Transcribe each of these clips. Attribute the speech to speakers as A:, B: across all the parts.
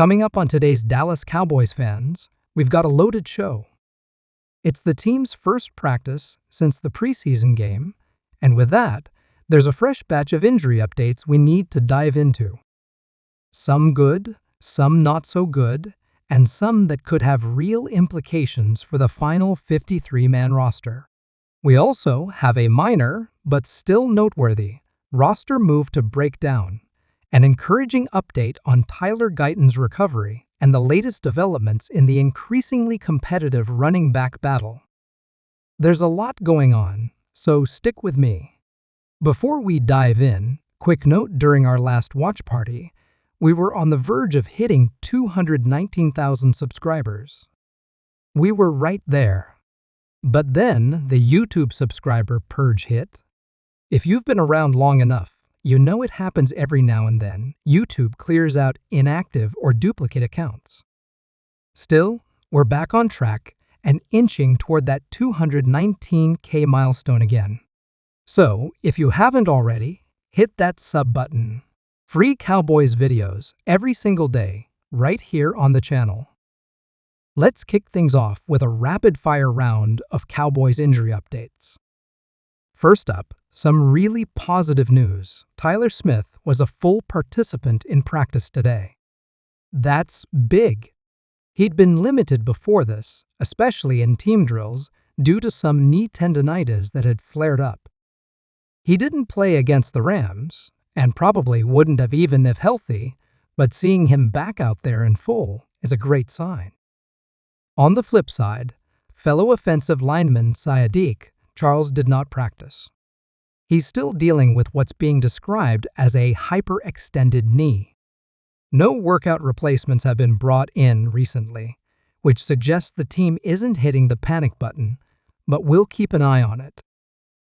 A: Coming up on today's Dallas Cowboys fans, we've got a loaded show. It's the team's first practice since the preseason game, and with that, there's a fresh batch of injury updates we need to dive into. Some good, some not so good, and some that could have real implications for the final 53-man roster. We also have a minor, but still noteworthy, roster move to break down, an encouraging update on Tyler Guyton's recovery, and the latest developments in the increasingly competitive running back battle. There's a lot going on, so stick with me. Before we dive in, quick note: during our last watch party, we were on the verge of hitting 219,000 subscribers. We were right there. But then the YouTube subscriber purge hit. If you've been around long enough, you know it happens every now and then. YouTube clears out inactive or duplicate accounts. Still, we're back on track and inching toward that 219K milestone again. So, if you haven't already, hit that sub button. Free Cowboys videos every single day, right here on the channel. Let's kick things off with a rapid-fire round of Cowboys injury updates. First up, some really positive news. Tyler Smith was a full participant in practice today. That's big. He'd been limited before this, especially in team drills, due to some knee tendinitis that had flared up. He didn't play against the Rams, and probably wouldn't have even if healthy, but seeing him back out there in full is a great sign. On the flip side, fellow offensive lineman Sadiq Charles did not practice. He's still dealing with what's being described as a hyperextended knee. No workout replacements have been brought in recently, which suggests the team isn't hitting the panic button, but we'll keep an eye on it.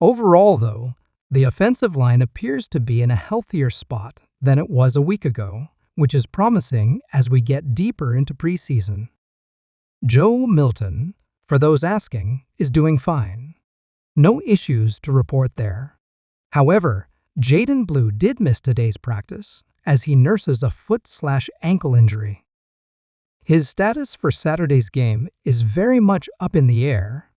A: Overall, though, the offensive line appears to be in a healthier spot than it was a week ago, which is promising as we get deeper into preseason. Joe Milton, for those asking, is doing fine. No issues to report there. However, Jaydon Blue did miss today's practice as he nurses a foot/ankle injury. His status for Saturday's game is very much up in the air.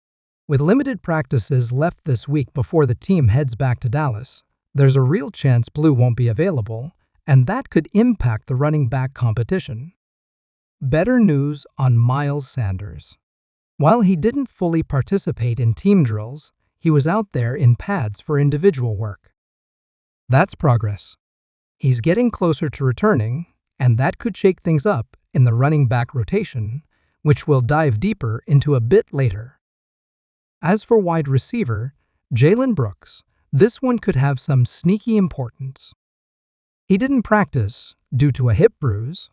A: With limited practices left this week before the team heads back to Dallas, there's a real chance Blue won't be available, and that could impact the running back competition. Better news on Miles Sanders. While he didn't fully participate in team drills, he was out there in pads for individual work. That's progress. He's getting closer to returning, and that could shake things up in the running back rotation, which we'll dive deeper into a bit later. As for wide receiver, Jalen Brooks, this one could have some sneaky importance. He didn't practice due to a hip bruise.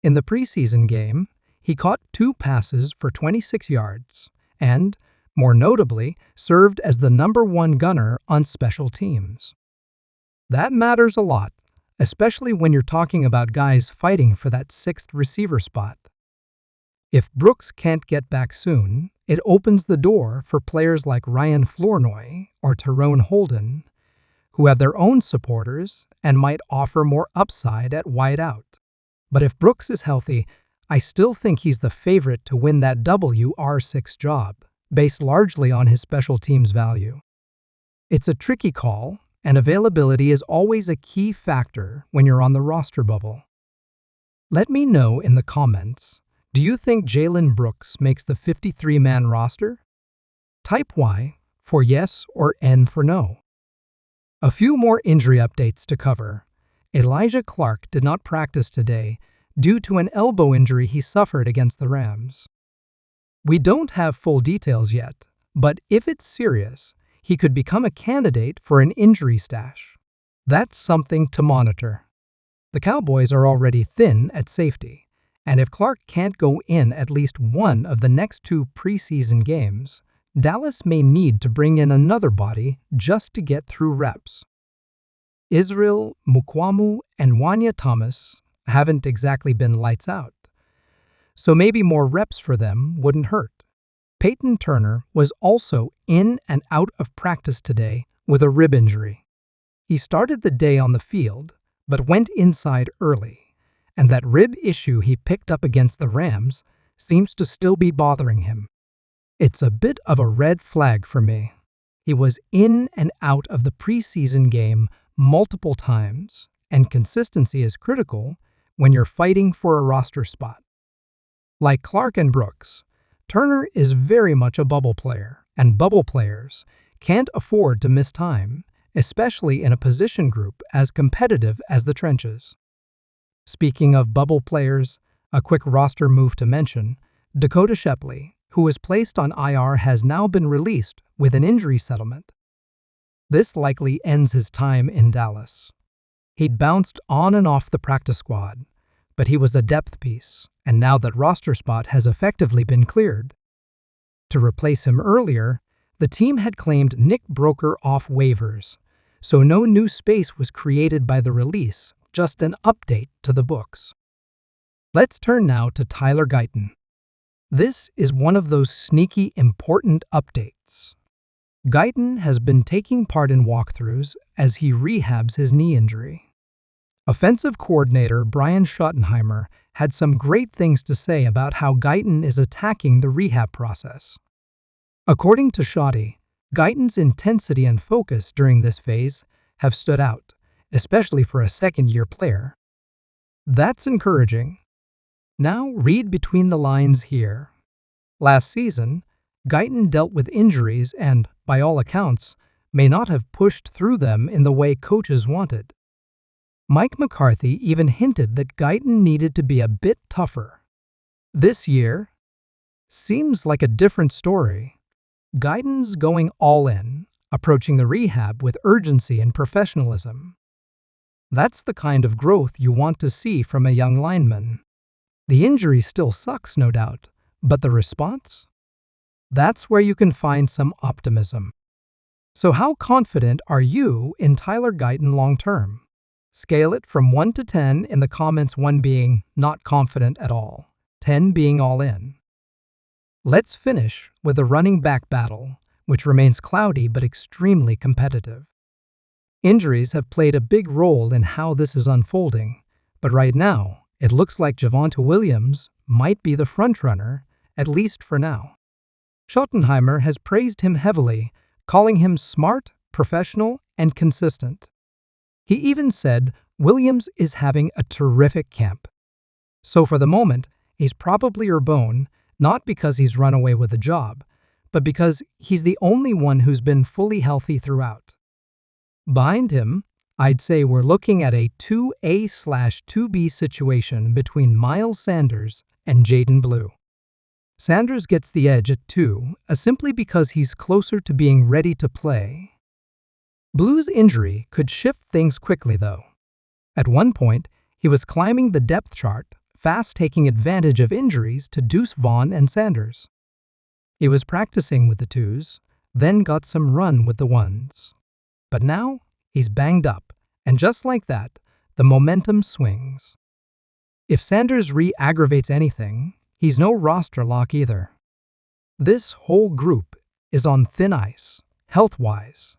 A: In the preseason game, he caught 2 passes for 26 yards and, more notably, served as the #1 gunner on special teams. That matters a lot, especially when you're talking about guys fighting for that 6th receiver spot. If Brooks can't get back soon, it opens the door for players like Ryan Flournoy or Tyrone Holden, who have their own supporters and might offer more upside at wideout. But if Brooks is healthy, I still think he's the favorite to win that WR6 job, based largely on his special teams value. It's a tricky call, and availability is always a key factor when you're on the roster bubble. Let me know in the comments, do you think Jalen Brooks makes the 53-man roster? Type Y for yes or N for no. A few more injury updates to cover. Elijah Clark did not practice today due to an elbow injury he suffered against the Rams. We don't have full details yet, but if it's serious, he could become a candidate for an injury stash. That's something to monitor. The Cowboys are already thin at safety, and if Clark can't go in at least one of the next 2 preseason games, Dallas may need to bring in another body just to get through reps. Israel Mukuamu and Wanya Thomas haven't exactly been lights out, so maybe more reps for them wouldn't hurt. Peyton Turner was also in and out of practice today with a rib injury. He started the day on the field, but went inside early, and that rib issue he picked up against the Rams seems to still be bothering him. It's a bit of a red flag for me. He was in and out of the preseason game multiple times, and consistency is critical when you're fighting for a roster spot. Like Clark and Brooks, Turner is very much a bubble player, and bubble players can't afford to miss time, especially in a position group as competitive as the trenches. Speaking of bubble players, a quick roster move to mention, Dakota Shepley, who was placed on IR, has now been released with an injury settlement. This likely ends his time in Dallas. He'd bounced on and off the practice squad, but he was a depth piece, and now that roster spot has effectively been cleared. To replace him earlier, the team had claimed Nick Broker off waivers, so no new space was created by the release, just an update to the books. Let's turn now to Tyler Guyton. This is one of those sneaky, important updates. Guyton has been taking part in walkthroughs as he rehabs his knee injury. Offensive coordinator Brian Schottenheimer had some great things to say about how Guyton is attacking the rehab process. According to Schotty, Guyton's intensity and focus during this phase have stood out, especially for a second-year player. That's encouraging. Now read between the lines here. Last season, Guyton dealt with injuries and, by all accounts, may not have pushed through them in the way coaches wanted. Mike McCarthy even hinted that Guyton needed to be a bit tougher. This year seems like a different story. Guyton's going all in, approaching the rehab with urgency and professionalism. That's the kind of growth you want to see from a young lineman. The injury still sucks, no doubt, but the response? That's where you can find some optimism. So how confident are you in Tyler Guyton long-term? Scale it from 1 to 10 in the comments, 1 being not confident at all, 10 being all in. Let's finish with the running back battle, which remains cloudy but extremely competitive. Injuries have played a big role in how this is unfolding, but right now, it looks like Javonte Williams might be the frontrunner, at least for now. Schottenheimer has praised him heavily, calling him smart, professional, and consistent. He even said Williams is having a terrific camp. So for the moment, he's probably your bone, not because he's run away with a job, but because he's the only one who's been fully healthy throughout. Behind him, I'd say we're looking at a 2A/2B situation between Miles Sanders and Jaydon Blue. Sanders gets the edge at 2, simply because he's closer to being ready to play. Blue's injury could shift things quickly, though. At one point, he was climbing the depth chart, fast taking advantage of injuries to Deuce Vaughn and Sanders. He was practicing with the 2s, then got some run with the 1s. But now, he's banged up, and just like that, the momentum swings. If Sanders re-aggravates anything, he's no roster lock either. This whole group is on thin ice, health-wise.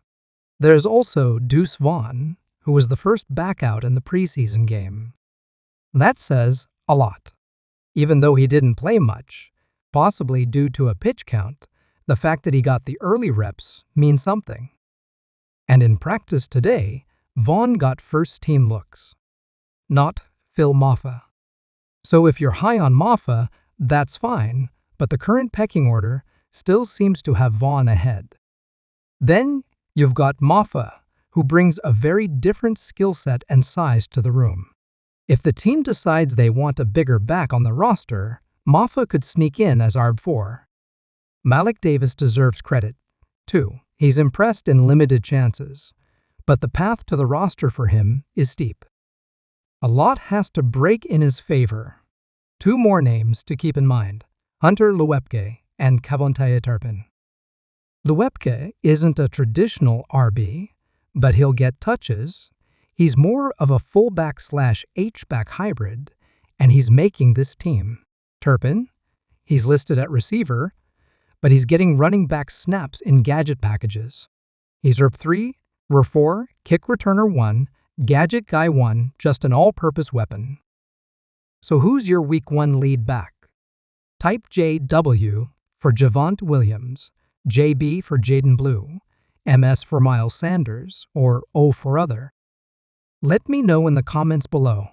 A: There's also Deuce Vaughn, who was the first back out in the preseason game. That says a lot. Even though he didn't play much, possibly due to a pitch count, the fact that he got the early reps means something. And in practice today, Vaughn got first-team looks, not Phil Maffa. So if you're high on Maffa, that's fine, but the current pecking order still seems to have Vaughn ahead. Then you've got Maffa, who brings a very different skill set and size to the room. If the team decides they want a bigger back on the roster, Maffa could sneak in as RB4. Malik Davis deserves credit, too. He's impressed in limited chances, but the path to the roster for him is steep. A lot has to break in his favor. 2 more names to keep in mind: Hunter Luepke and Kavontae Turpin. Luepke isn't a traditional RB, but he'll get touches. He's more of a fullback/H-back hybrid, and he's making this team. Turpin, he's listed at receiver, but he's getting running back snaps in gadget packages. He's RB3, RB4, kick returner 1, gadget guy 1, just an all-purpose weapon. So who's your Week 1 lead back? Type JW for Javonte Williams, JB for Jaydon Blue, MS for Miles Sanders, or O for other. Let me know in the comments below.